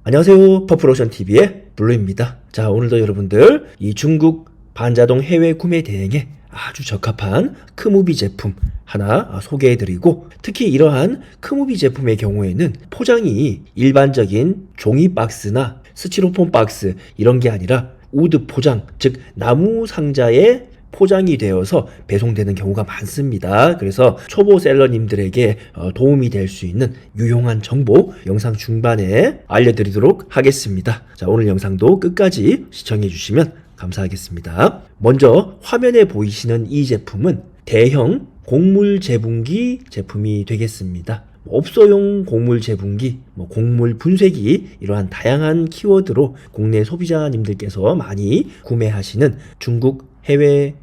안녕하세요. 퍼플오션TV의 블루입니다. 자, 오늘도 여러분들 이 중국 반자동 해외 구매 대행에 아주 적합한 크무비 제품 하나 소개해드리고, 특히 이러한 크무비 제품의 경우에는 포장이 일반적인 종이 박스나 스티로폼 박스 이런 게 아니라 우드 포장, 즉 나무 상자에 포장이 되어서 배송되는 경우가 많습니다. 그래서 초보 셀러님들에게 도움이 될 수 있는 유용한 정보 영상 중반에 알려드리도록 하겠습니다. 자, 오늘 영상도 끝까지 시청해 주시면 감사하겠습니다. 먼저 화면에 보이시는 이 제품은 대형 곡물 재분기 제품이 되겠습니다. 업소용 곡물 재분기, 곡물 분쇄기, 이러한 다양한 키워드로 국내 소비자님들께서 많이 구매하시는 중국 해외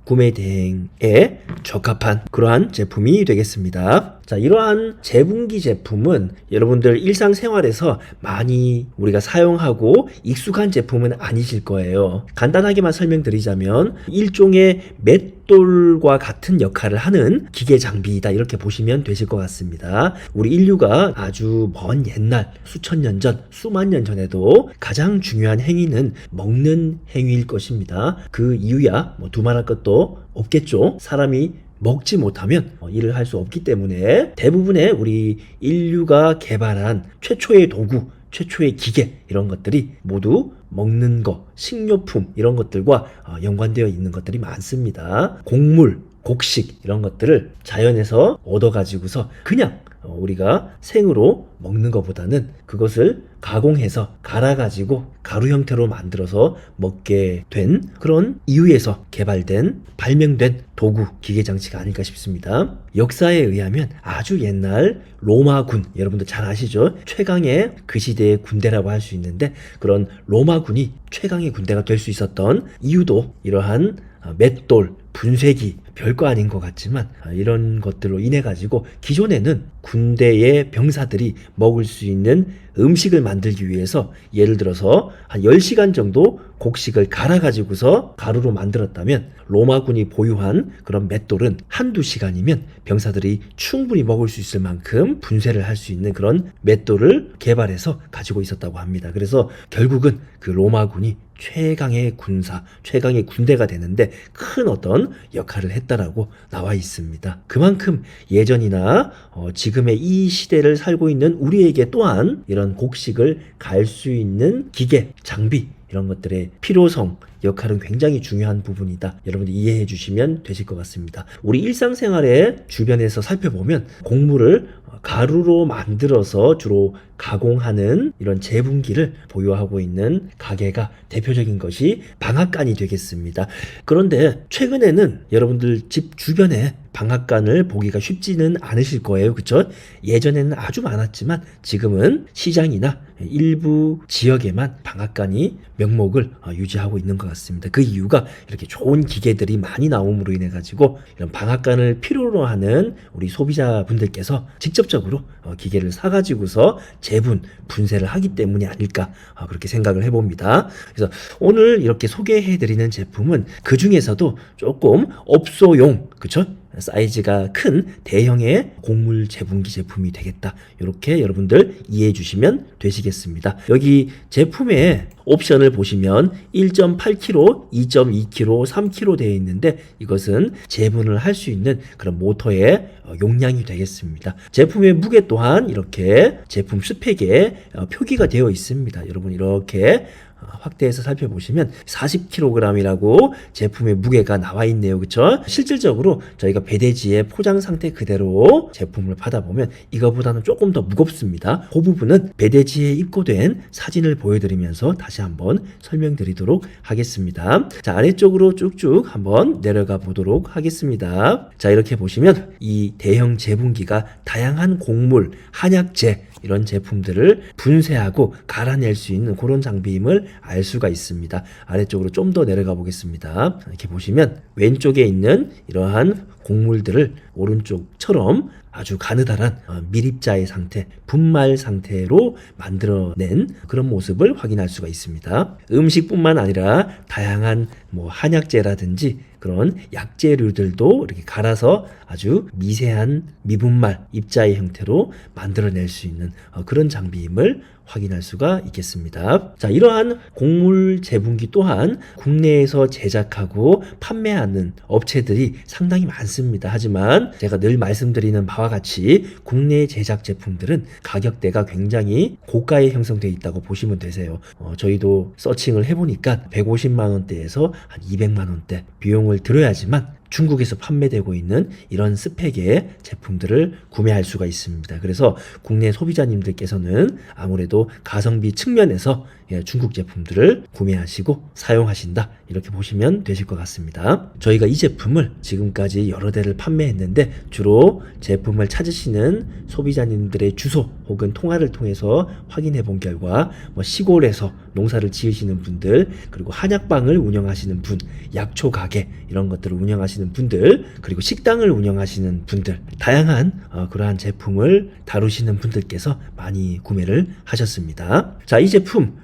구매 대행에 적합한 그러한 제품이 되겠습니다. 자, 이러한 재분기 제품은 여러분들 일상생활에서 많이 우리가 사용하고 익숙한 제품은 아니실 거예요. 간단하게만 설명드리자면 일종의 맷돌과 같은 역할을 하는 기계 장비이다, 이렇게 보시면 되실 것 같습니다. 우리 인류가 아주 먼 옛날 수천 년 전, 수만 년 전에도 가장 중요한 행위는 먹는 행위일 것입니다. 그 이유야 두말할 것도 없겠죠. 사람이 먹지 못하면 일을 할 수 없기 때문에 대부분의 우리 인류가 개발한 최초의 도구, 최초의 기계, 이런 것들이 모두 먹는 거, 식료품 이런 것들과 연관되어 있는 것들이 많습니다. 곡물, 곡식 이런 것들을 자연에서 얻어가지고서 그냥 우리가 생으로 먹는 것보다는 그것을 가공해서 갈아가지고 가루 형태로 만들어서 먹게 된 그런 이유에서 개발된, 발명된 도구, 기계장치가 아닐까 싶습니다. 역사에 의하면 아주 옛날 로마군, 여러분들 잘 아시죠? 최강의 그 시대의 군대라고 할 수 있는데, 그런 로마군이 최강의 군대가 될 수 있었던 이유도 이러한 맷돌, 분쇄기, 별거 아닌 것 같지만 이런 것들로 인해 가지고 기존에는 군대의 병사들이 먹을 수 있는 음식을 만들기 위해서 예를 들어서 한 10시간 정도 곡식을 갈아 가지고서 가루로 만들었다면, 로마군이 보유한 그런 맷돌은 한두 시간이면 병사들이 충분히 먹을 수 있을 만큼 분쇄를 할 수 있는 그런 맷돌을 개발해서 가지고 있었다고 합니다. 그래서 결국은 그 로마군이 최강의 군사, 최강의 군대가 되는데 큰 어떤 역할을 했다라고 나와 있습니다. 그만큼 예전이나 지금의 이 시대를 살고 있는 우리에게 또한 이런 곡식을 갈 수 있는 기계, 장비, 이런 것들의 필요성, 역할은 굉장히 중요한 부분이다. 여러분들 이해해 주시면 되실 것 같습니다. 우리 일상생활에 주변에서 살펴보면 곡물을 가루로 만들어서 주로 가공하는 이런 재분기를 보유하고 있는 가게가 대표적인 것이 방앗간이 되겠습니다. 그런데 최근에는 여러분들 집 주변에 방앗간을 보기가 쉽지는 않으실 거예요. 그쵸? 예전에는 아주 많았지만 지금은 시장이나 일부 지역에만 방앗간이 명목을 유지하고 있는 것 같습니다. 그 이유가 이렇게 좋은 기계들이 많이 나옴으로 인해 가지고 이런 방앗간을 필요로 하는 우리 소비자분들께서 직접적으로 기계를 사가지고서 재분, 분쇄를 하기 때문이 아닐까, 그렇게 생각을 해봅니다. 그래서 오늘 이렇게 소개해드리는 제품은 그 중에서도 조금 업소용, 그쵸? 사이즈가 큰 대형의 곡물 재분기 제품이 되겠다, 이렇게 여러분들 이해해 주시면 되시겠습니다. 여기 제품의 옵션을 보시면 1.8kg, 2.2kg, 3kg 되어 있는데, 이것은 재분을 할 수 있는 그런 모터의 용량이 되겠습니다. 제품의 무게 또한 이렇게 제품 스펙에 표기가 되어 있습니다. 여러분 이렇게 확대해서 살펴보시면 40kg이라고 제품의 무게가 나와 있네요. 그쵸? 실질적으로 저희가 배대지의 포장 상태 그대로 제품을 받아보면 이거보다는 조금 더 무겁습니다. 그 부분은 배대지에 입고된 사진을 보여드리면서 다시 한번 설명드리도록 하겠습니다. 자, 아래쪽으로 쭉쭉 한번 내려가 보도록 하겠습니다. 자, 이렇게 보시면 이 대형 재분기가 다양한 곡물, 한약재, 이런 제품들을 분쇄하고 갈아낼 수 있는 그런 장비임을 알 수가 있습니다. 아래쪽으로 좀 더 내려가 보겠습니다. 이렇게 보시면 왼쪽에 있는 이러한 곡물들을 오른쪽처럼 아주 가느다란 밀입자의 상태, 분말 상태로 만들어낸 그런 모습을 확인할 수가 있습니다. 음식뿐만 아니라 다양한 한약재라든지 그런 약재류들도 이렇게 갈아서 아주 미세한 미분말 입자의 형태로 만들어낼 수 있는 그런 장비임을 확인할 수가 있겠습니다. 자, 이러한 곡물 재분기 또한 국내에서 제작하고 판매하는 업체들이 상당히 많습니다. 하지만 제가 늘 말씀드리는 바와 같이 국내 제작 제품들은 가격대가 굉장히 고가에 형성되어 있다고 보시면 되세요. 저희도 서칭을 해보니까 150만 원대에서 한 200만 원대 비용을 들여야지만 중국에서 판매되고 있는 이런 스펙의 제품들을 구매할 수가 있습니다. 그래서 국내 소비자님들께서는 아무래도 가성비 측면에서 중국 제품들을 구매하시고 사용하신다, 이렇게 보시면 되실 것 같습니다. 저희가 이 제품을 지금까지 여러 대를 판매했는데 주로 제품을 찾으시는 소비자님들의 주소 혹은 통화를 통해서 확인해 본 결과 시골에서 농사를 지으시는 분들, 그리고 한약방을 운영하시는 분, 약초 가게 이런 것들을 운영하시는 분들, 그리고 식당을 운영하시는 분들, 다양한 그러한 제품을 다루시는 분들께서 많이 구매를 하셨습니다. 자, 이 제품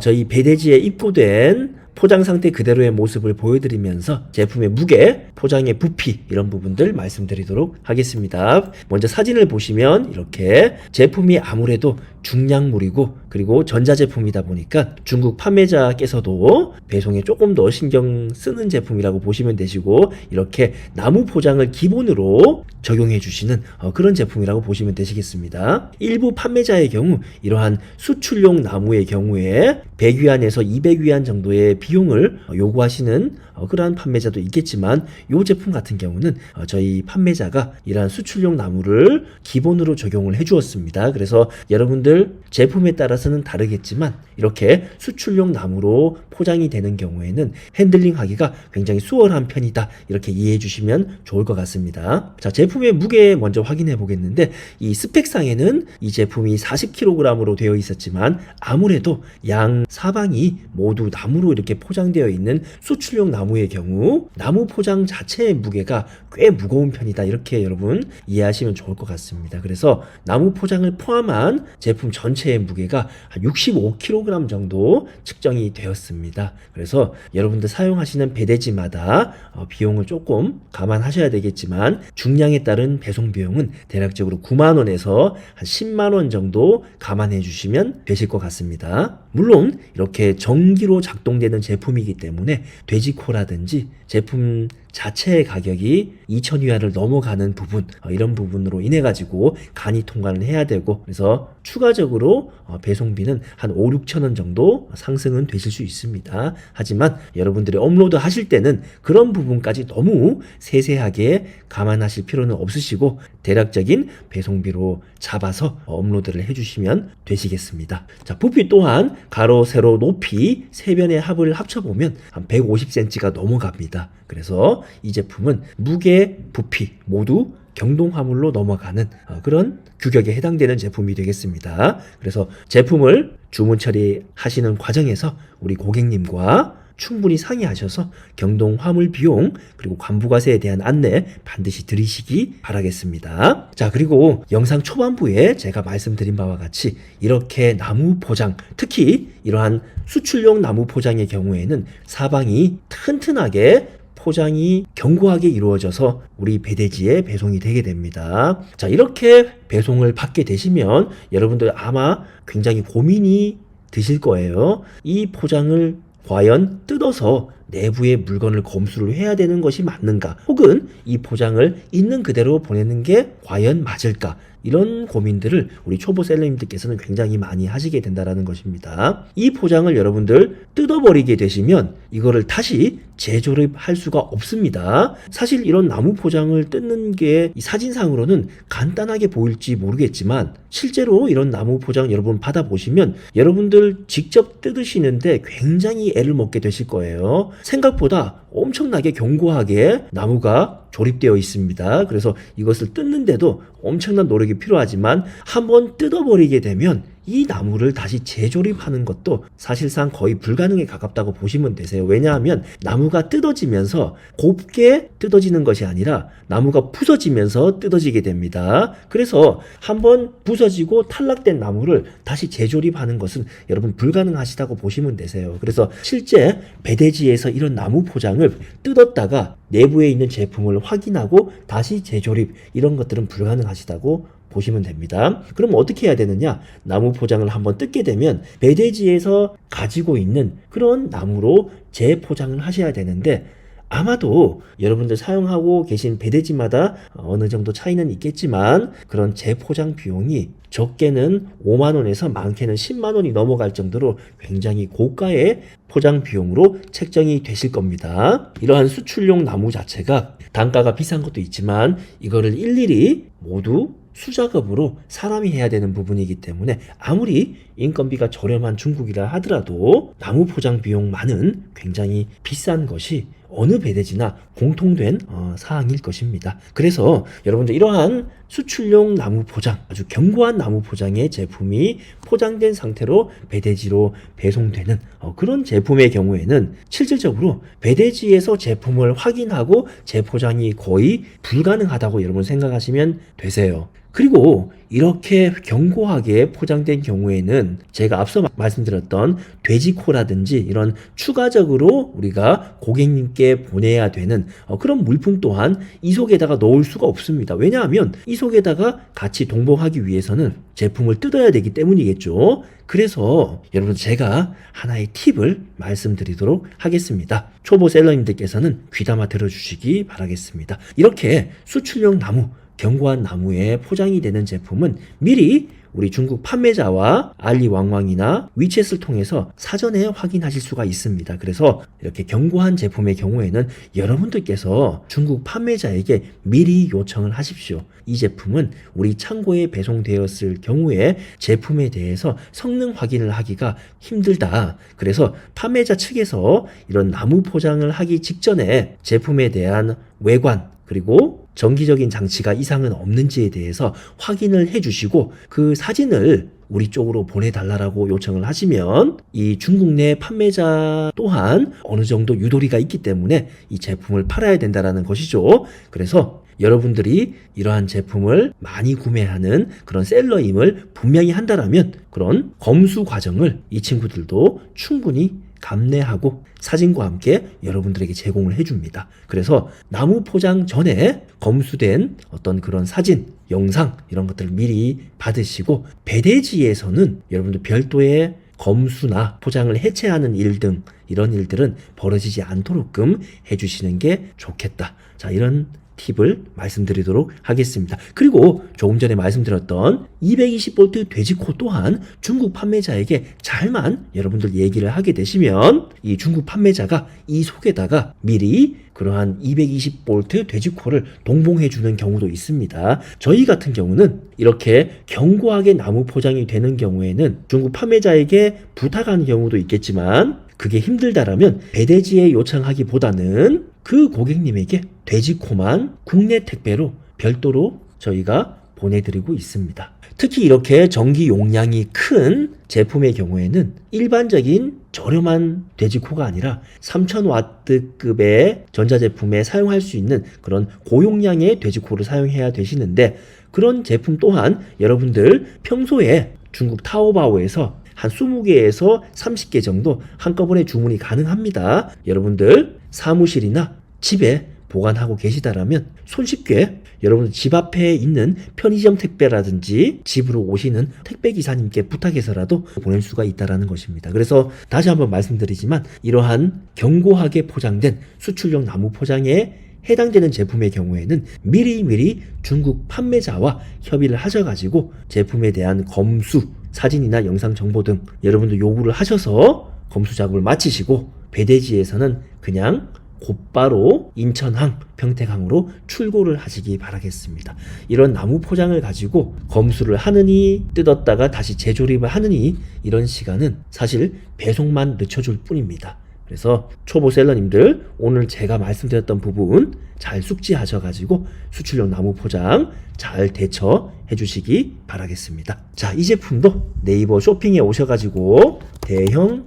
저희 배대지에 입고된 포장 상태 그대로의 모습을 보여드리면서 제품의 무게, 포장의 부피 이런 부분들 말씀드리도록 하겠습니다. 먼저 사진을 보시면 이렇게 제품이 아무래도 중량물이고 그리고 전자제품이다 보니까 중국 판매자께서도 배송에 조금 더 신경 쓰는 제품이라고 보시면 되시고, 이렇게 나무 포장을 기본으로 적용해 주시는 그런 제품이라고 보시면 되시겠습니다. 일부 판매자의 경우 이러한 수출용 나무의 경우에 100위안에서 200위안 정도의 비용을 요구하시는 그러한 판매자도 있겠지만, 이 제품 같은 경우는 저희 판매자가 이러한 수출용 나무를 기본으로 적용을 해 주었습니다. 그래서 여러분들 제품에 따라서는 다르겠지만 이렇게 수출용 나무로 포장이 되는 경우에는 핸들링 하기가 굉장히 수월한 편이다, 이렇게 이해해 주시면 좋을 것 같습니다. 자, 제품의 무게 먼저 확인해 보겠는데, 이 스펙상에는 이 제품이 40kg으로 되어 있었지만 아무래도 양 사방이 모두 나무로 이렇게 포장되어 있는 수출용 나무의 경우 나무 포장 자체의 무게가 꽤 무거운 편이다, 이렇게 여러분 이해하시면 좋을 것 같습니다. 그래서 나무 포장을 포함한 제품 전체의 무게가 한 65kg 정도 측정이 되었습니다. 그래서 여러분들 사용하시는 배대지마다 비용을 조금 감안하셔야 되겠지만 중량에 따른 배송 비용은 대략적으로 9만원에서 한 10만원 정도 감안해 주시면 되실 것 같습니다. 물론 이렇게 전기로 작동되는 제품이기 때문에 돼지코라든지 제품 자체의 가격이 2,000위안을 넘어가는 부분, 이런 부분으로 인해 가지고 간이 통관을 해야 되고, 그래서 추가적으로 배송비는 한 5, 6천원 정도 상승은 되실 수 있습니다. 하지만 여러분들이 업로드 하실 때는 그런 부분까지 너무 세세하게 감안하실 필요는 없으시고 대략적인 배송비로 잡아서 업로드를 해주시면 되시겠습니다. 자, 부피 또한 가로, 세로, 높이 세 변의 합을 합쳐보면 한 150cm가 넘어갑니다. 그래서 이 제품은 무게, 부피 모두 경동화물로 넘어가는 그런 규격에 해당되는 제품이 되겠습니다. 그래서 제품을 주문 처리하시는 과정에서 우리 고객님과 충분히 상의하셔서 경동 화물 비용 그리고 관부가세에 대한 안내 반드시 드리시기 바라겠습니다. 자, 그리고 영상 초반부에 제가 말씀드린 바와 같이 이렇게 나무 포장, 특히 이러한 수출용 나무 포장의 경우에는 사방이 튼튼하게 포장이 견고하게 이루어져서 우리 배대지에 배송이 되게 됩니다. 자, 이렇게 배송을 받게 되시면 여러분들 아마 굉장히 고민이 드실 거예요. 이 포장을 과연 뜯어서 내부의 물건을 검수를 해야 되는 것이 맞는가? 혹은 이 포장을 있는 그대로 보내는 게 과연 맞을까? 이런 고민들을 우리 초보 셀러님들께서는 굉장히 많이 하시게 된다는 것입니다. 이 포장을 여러분들 뜯어버리게 되시면 이거를 다시 재조립할 수가 없습니다. 사실 이런 나무 포장을 뜯는 게 이 사진상으로는 간단하게 보일지 모르겠지만 실제로 이런 나무 포장 여러분 받아보시면 여러분들 직접 뜯으시는데 굉장히 애를 먹게 되실 거예요. 생각보다 엄청나게 견고하게 나무가 조립되어 있습니다. 그래서 이것을 뜯는데도 엄청난 노력이 필요하지만 한번 뜯어버리게 되면 이 나무를 다시 재조립하는 것도 사실상 거의 불가능에 가깝다고 보시면 되세요. 왜냐하면 나무가 뜯어지면서 곱게 뜯어지는 것이 아니라 나무가 부서지면서 뜯어지게 됩니다. 그래서 한번 부서지고 탈락된 나무를 다시 재조립하는 것은 여러분 불가능하시다고 보시면 되세요. 그래서 실제 배대지에서 이런 나무 포장을 뜯었다가 내부에 있는 제품을 확인하고 다시 재조립, 이런 것들은 불가능하시다고 보시면 됩니다. 그럼 어떻게 해야 되느냐? 나무 포장을 한번 뜯게 되면 배대지에서 가지고 있는 그런 나무로 재포장을 하셔야 되는데, 아마도 여러분들 사용하고 계신 배대지마다 어느 정도 차이는 있겠지만 그런 재포장 비용이 적게는 5만 원에서 많게는 10만 원이 넘어갈 정도로 굉장히 고가의 포장 비용으로 책정이 되실 겁니다. 이러한 수출용 나무 자체가 단가가 비싼 것도 있지만 이거를 일일이 모두 수작업으로 사람이 해야 되는 부분이기 때문에 아무리 인건비가 저렴한 중국이라 하더라도 나무 포장 비용만은 굉장히 비싼 것이 어느 배대지나 공통된 사항일 것입니다. 그래서 여러분들 이러한 수출용 나무 포장, 아주 견고한 나무 포장의 제품이 포장된 상태로 배대지로 배송되는 그런 제품의 경우에는 실질적으로 배대지에서 제품을 확인하고 재포장이 거의 불가능하다고 여러분 생각하시면 되세요. 그리고 이렇게 견고하게 포장된 경우에는 제가 앞서 말씀드렸던 돼지코라든지 이런 추가적으로 우리가 고객님께 보내야 되는 그런 물품 또한 이 속에다가 넣을 수가 없습니다. 왜냐하면 이 속에다가 같이 동봉하기 위해서는 제품을 뜯어야 되기 때문이겠죠. 그래서 여러분 제가 하나의 팁을 말씀드리도록 하겠습니다. 초보 셀러님들께서는 귀담아 들어주시기 바라겠습니다. 이렇게 수출용 나무, 견고한 나무에 포장이 되는 제품은 미리 우리 중국 판매자와 알리왕왕이나 위챗을 통해서 사전에 확인하실 수가 있습니다. 그래서 이렇게 견고한 제품의 경우에는 여러분들께서 중국 판매자에게 미리 요청을 하십시오. 이 제품은 우리 창고에 배송되었을 경우에 제품에 대해서 성능 확인을 하기가 힘들다. 그래서 판매자 측에서 이런 나무 포장을 하기 직전에 제품에 대한 외관 그리고 정기적인 장치가 이상은 없는지에 대해서 확인을 해주시고 그 사진을 우리 쪽으로 보내달라고 요청을 하시면 이 중국 내 판매자 또한 어느 정도 유도리가 있기 때문에 이 제품을 팔아야 된다는 것이죠. 그래서 여러분들이 이러한 제품을 많이 구매하는 그런 셀러임을 분명히 한다라면 그런 검수 과정을 이 친구들도 충분히 감내하고 사진과 함께 여러분들에게 제공을 해줍니다. 그래서 나무 포장 전에 검수된 어떤 그런 사진, 영상 이런 것들을 미리 받으시고 배대지에서는 여러분들 별도의 검수나 포장을 해체하는 일 등 이런 일들은 벌어지지 않도록끔 해주시는 게 좋겠다. 자, 이런 팁을 말씀드리도록 하겠습니다. 그리고 조금 전에 말씀드렸던 220V 돼지코 또한 중국 판매자에게 잘만 여러분들 얘기를 하게 되시면 이 중국 판매자가 이 속에다가 미리 그러한 220V 돼지코를 동봉해 주는 경우도 있습니다. 저희 같은 경우는 이렇게 견고하게 나무 포장이 되는 경우에는 중국 판매자에게 부탁하는 경우도 있겠지만 그게 힘들다라면 배대지에 요청하기보다는 그 고객님에게 돼지코만 국내 택배로 별도로 저희가 보내드리고 있습니다. 특히 이렇게 전기 용량이 큰 제품의 경우에는 일반적인 저렴한 돼지코가 아니라 3000W급의 전자제품에 사용할 수 있는 그런 고용량의 돼지코를 사용해야 되시는데 그런 제품 또한 여러분들 평소에 중국 타오바오에서 한 20개에서 30개 정도 한꺼번에 주문이 가능합니다. 여러분들 사무실이나 집에 보관하고 계시다라면 손쉽게 여러분 집 앞에 있는 편의점 택배라든지 집으로 오시는 택배기사님께 부탁해서라도 보낼 수가 있다는 것입니다. 그래서 다시 한번 말씀드리지만 이러한 견고하게 포장된 수출용 나무 포장에 해당되는 제품의 경우에는 미리미리 중국 판매자와 협의를 하셔가지고 제품에 대한 검수, 사진이나 영상 정보 등 여러분들 요구를 하셔서 검수 작업을 마치시고 배대지에서는 그냥 곧바로 인천항, 평택항으로 출고를 하시기 바라겠습니다. 이런 나무 포장을 가지고 검수를 하느니 뜯었다가 다시 재조립을 하느니 이런 시간은 사실 배송만 늦춰줄 뿐입니다. 그래서 초보 셀러님들 오늘 제가 말씀드렸던 부분 잘 숙지하셔가지고 수출용 나무 포장 잘 대처해 주시기 바라겠습니다. 자, 이 제품도 네이버 쇼핑에 오셔가지고 대형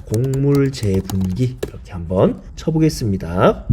곡물 재분기 이렇게 한번 쳐보겠습니다.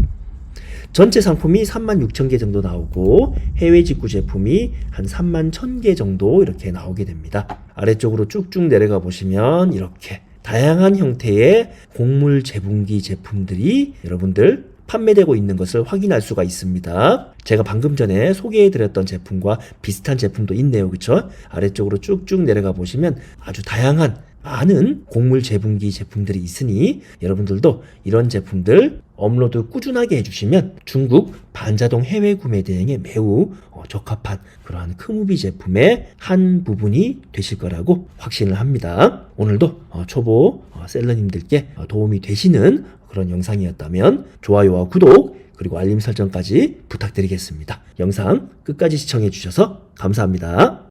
전체 상품이 36,000개 정도 나오고 해외 직구 제품이 한 31,000개 정도 이렇게 나오게 됩니다. 아래쪽으로 쭉쭉 내려가 보시면 이렇게 다양한 형태의 곡물 재분기 제품들이 여러분들 판매되고 있는 것을 확인할 수가 있습니다. 제가 방금 전에 소개해드렸던 제품과 비슷한 제품도 있네요. 그쵸? 아래쪽으로 쭉쭉 내려가 보시면 아주 다양한 많은 곡물 재분기 제품들이 있으니 여러분들도 이런 제품들 업로드 꾸준하게 해주시면 중국 반자동 해외 구매 대행에 매우 적합한 그러한 크무비 제품의 한 부분이 되실 거라고 확신을 합니다. 오늘도 초보 셀러님들께 도움이 되시는 그런 영상이었다면 좋아요와 구독 그리고 알림 설정까지 부탁드리겠습니다. 영상 끝까지 시청해 주셔서 감사합니다.